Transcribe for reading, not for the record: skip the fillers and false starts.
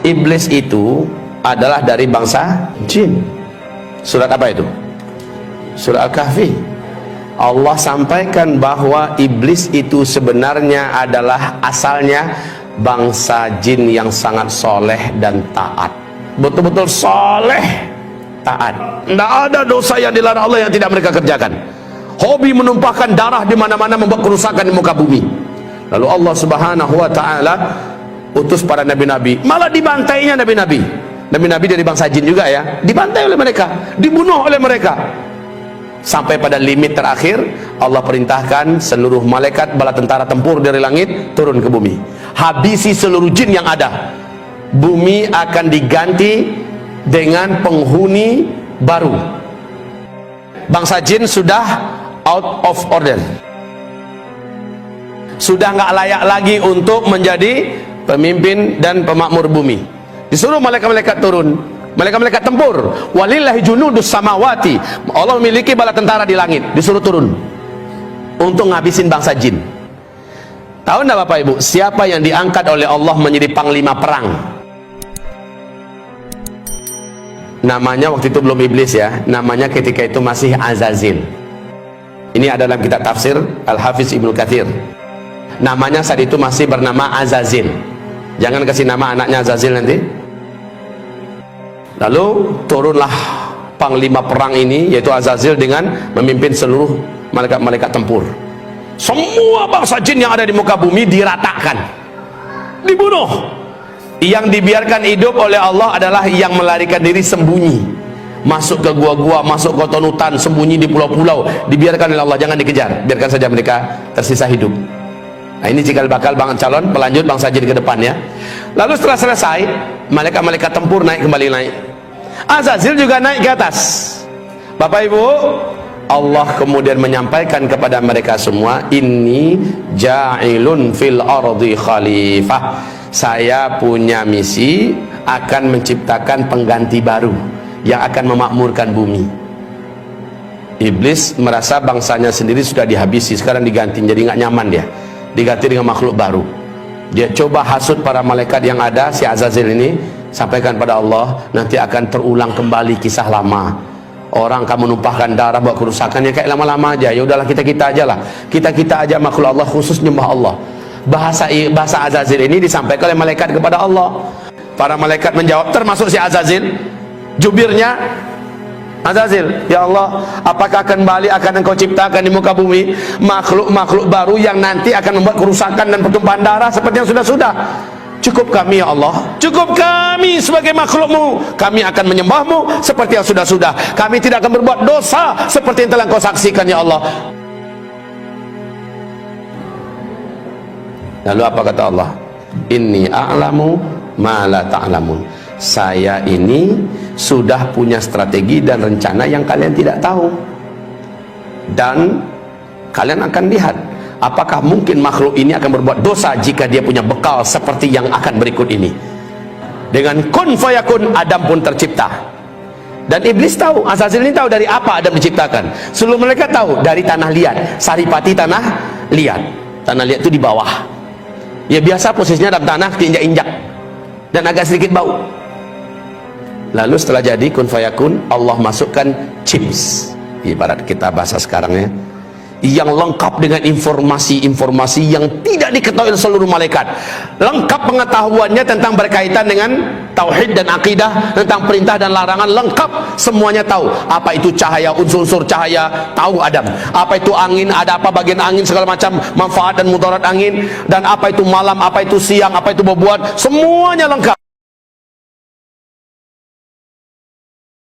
iblis itu adalah dari bangsa jin. Surat apa itu? Surat Al-Kahfi. Allah sampaikan bahwa iblis itu sebenarnya adalah asalnya bangsa jin yang sangat soleh dan taat. Betul-betul soleh, taat. Tidak ada dosa yang dilarang Allah yang tidak mereka kerjakan. Hobi menumpahkan darah di mana-mana, membuat kerusakan di muka bumi. Lalu Allah Subhanahu wa taala utus para nabi-nabi, malah dibantainya nabi-nabi. Nabi-nabi dari bangsa jin juga ya, dibantai oleh mereka, dibunuh oleh mereka. Sampai pada limit terakhir, Allah perintahkan seluruh malaikat bala tentara tempur dari langit turun ke bumi, habisi seluruh jin yang ada. Bumi akan diganti dengan penghuni baru. Bangsa jin sudah out of order, sudah nggak layak lagi untuk menjadi pemimpin dan pemakmur bumi. Disuruh malaikat-malaikat turun, malaikat-malaikat tempur. Walillahi junudus samawati, Allah memiliki bala tentara di langit, disuruh turun untuk ngabisin bangsa jin. Tahu enggak Bapak Ibu, siapa yang diangkat oleh Allah menjadi panglima perang? Namanya waktu itu belum iblis ya, namanya ketika itu masih Azazil. Ini adalah kitab tafsir Al-Hafiz Ibnu Katsir. Namanya saat itu masih bernama Azazil. Jangan kasih nama anaknya Azazil nanti. Lalu turunlah panglima perang ini, yaitu Azazil, dengan memimpin seluruh malaikat-malaikat tempur. Semua bangsa jin yang ada di muka bumi diratakan, dibunuh. Yang dibiarkan hidup oleh Allah adalah yang melarikan diri sembunyi, masuk ke gua-gua, masuk ke hutan, sembunyi di pulau-pulau, dibiarkan oleh Allah, jangan dikejar, biarkan saja mereka tersisa hidup. Nah, ini cikal bakal calon pelanjut bangsa jin ke depan ya. Lalu setelah selesai, malaikat-malaikat tempur naik kembali naik. Azazil juga naik ke atas. Bapak Ibu, Allah kemudian menyampaikan kepada mereka semua, inni ja'ilun fil ardi khalifah. Saya punya misi akan menciptakan pengganti baru yang akan memakmurkan bumi. Iblis merasa bangsanya sendiri sudah dihabisi, sekarang diganti, jadi nggak nyaman dia, diganti dengan makhluk baru. Dia coba hasut para malaikat yang ada, si Azazil ini, sampaikan pada Allah, nanti akan terulang kembali kisah lama. Orang kamu numpahkan darah buat kerusakan, ya kayak lama-lama aja. Ya udahlah, kita aja lah, kita aja makhluk Allah, khusus nyembah Allah. Bahasa Azazil ini disampaikan oleh malaikat kepada Allah. Para malaikat menjawab, termasuk si Azazil, jubirnya Azazil, ya Allah, apakah kembali akan engkau ciptakan di muka bumi makhluk-makhluk baru yang nanti akan membuat kerusakan dan pertumpahan darah seperti yang sudah-sudah? Cukup kami ya Allah, cukup kami sebagai makhlukmu, kami akan menyembahmu seperti yang sudah-sudah. Kami tidak akan berbuat dosa seperti yang telah kau saksikan ya Allah. Lalu apa kata Allah? Inni a'lamu ma la ta'lamun. Saya ini sudah punya strategi dan rencana yang kalian tidak tahu. Dan kalian akan lihat apakah mungkin makhluk ini akan berbuat dosa jika dia punya bekal seperti yang akan berikut ini. Dengan kun fayakun, Adam pun tercipta. Dan iblis tahu, Azazil ini tahu dari apa Adam diciptakan. Seluruh mereka tahu dari tanah liat, saripati tanah liat. Tanah liat itu di bawah. Ya biasa posisinya dalam tanah, diinjak-injak dan agak sedikit bau. Lalu setelah jadi kun fayakun, Allah masukkan chips, ibarat kita bahasa sekarang ya, yang lengkap dengan informasi-informasi yang tidak diketahui oleh seluruh malaikat. Lengkap pengetahuannya tentang berkaitan dengan tauhid dan akidah, tentang perintah dan larangan, lengkap semuanya tahu. Apa itu cahaya, unsur-unsur cahaya, tahu Adam. Apa itu angin, ada apa bagian angin, segala macam manfaat dan mudarat angin. Dan apa itu malam, apa itu siang, apa itu bobot, semuanya lengkap.